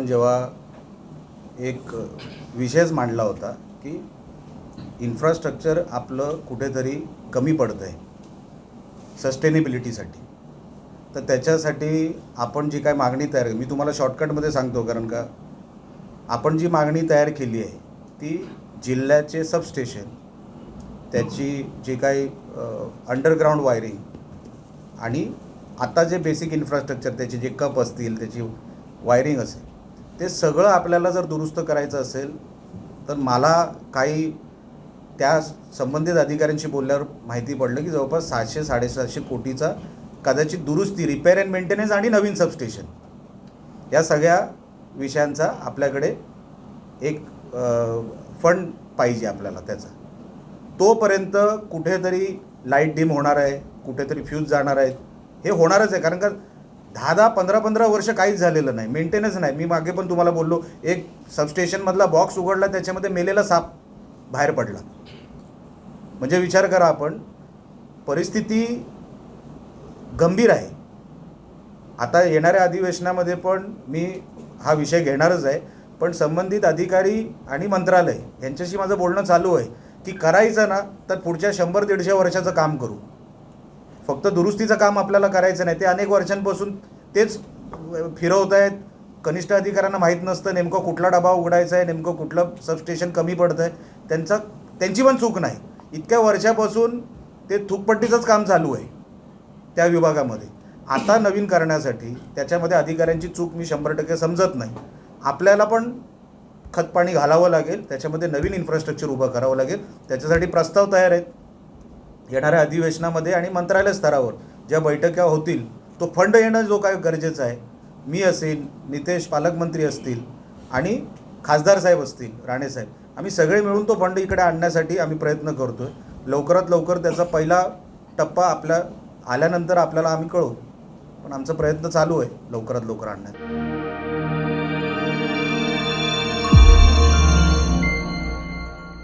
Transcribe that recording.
जेव्हा एक विषयच मांडला होता की इन्फ्रास्ट्रक्चर आपलं कुठेतरी कमी पडतं आहे सस्टेनेबिलिटीसाठी, तर त्याच्यासाठी आपण जी काय मागणी तयार, मी तुम्हाला शॉर्टकटमध्ये सांगतो, कारण का आपण जी मागणी तयार केली आहे ती जिल्ह्याचे सबस्टेशन, त्याची जे काही अंडरग्राऊंड वायरिंग आणि आता जे बेसिक इन्फ्रास्ट्रक्चर, त्याचे जे कप असतील, त्याची वायरिंग असेल, ते सगळं आपल्याला जर दुरुस्त करायचं असेल तर मला काही त्या संबंधित अधिकाऱ्यांशी बोलल्यावर माहिती पडलं की जवळपास 700-750 कोटीचा कदाचित दुरुस्ती, रिपेअर अँड मेंटेनन्स आणि नवीन सबस्टेशन, या सगळ्या विषयांचा आपल्याकडे एक फंड पाहिजे आपल्याला. त्याचा तोपर्यंत कुठेतरी लाईट डिम होणार आहे, कुठेतरी फ्यूज जाणार आहेत, हे होणारच आहे. कारण का 10-10, 15-15 वर्ष काहीच झालेलं नाही, मेंटेनन्स नाही. मी मागे पण तुम्हाला बोललो, एक सबस्टेशनमधला बॉक्स उघडला, त्याच्यामध्ये मेलेला साप बाहेर पडला. म्हणजे विचार करा, आपण परिस्थिती गंभीर आहे. आता येणाऱ्या अधिवेशनामध्ये पण मी हा विषय घेणारच आहे, पण संबंधित अधिकारी आणि मंत्रालय यांच्याशी माझं बोलणं चालू आहे की करायचं ना तर पुढच्या 100-150 वर्षाचं काम करू. फक्त दुरुस्तीचं काम आपल्याला करायचं नाही. ते अनेक वर्षांपासून तेच फिरवत आहेत. कनिष्ठ अधिकाऱ्यांना माहीत नसतं नेमकं कुठला डबा उघडायचा आहे, नेमकं कुठलं सबस्टेशन कमी पडतं आहे. त्यांची पण चूक नाही. इतक्या वर्षापासून ते थूकपट्टीचंच काम चालू आहे त्या विभागामध्ये. आता नवीन करण्यासाठी त्याच्यामध्ये अधिकाऱ्यांची चूक मी 100% समजत नाही. आपल्याला पण खतपाणी घालावं लागेल, त्याच्यामध्ये नवीन इन्फ्रास्ट्रक्चर उभं करावं लागेल. त्याच्यासाठी प्रस्ताव तयार आहेत. येणाऱ्या अधिवेशनामध्ये आणि मंत्रालय स्तरावर ज्या बैठका होतील तो फंड येणं जो काय गरजेचं आहे, मी असेल, नितेश पालकमंत्री असतील आणि खासदार साहेब असतील, राणे साहेब, आम्ही सगळे मिळून तो फंड इकडे आणण्यासाठी आम्ही प्रयत्न करतो आहे. लवकरात लवकर त्याचा पहिला टप्पा आल्यानंतर आपल्याला आम्ही कळवू, पण आमचा प्रयत्न चालू आहे लवकरात लवकर आणण्याचा.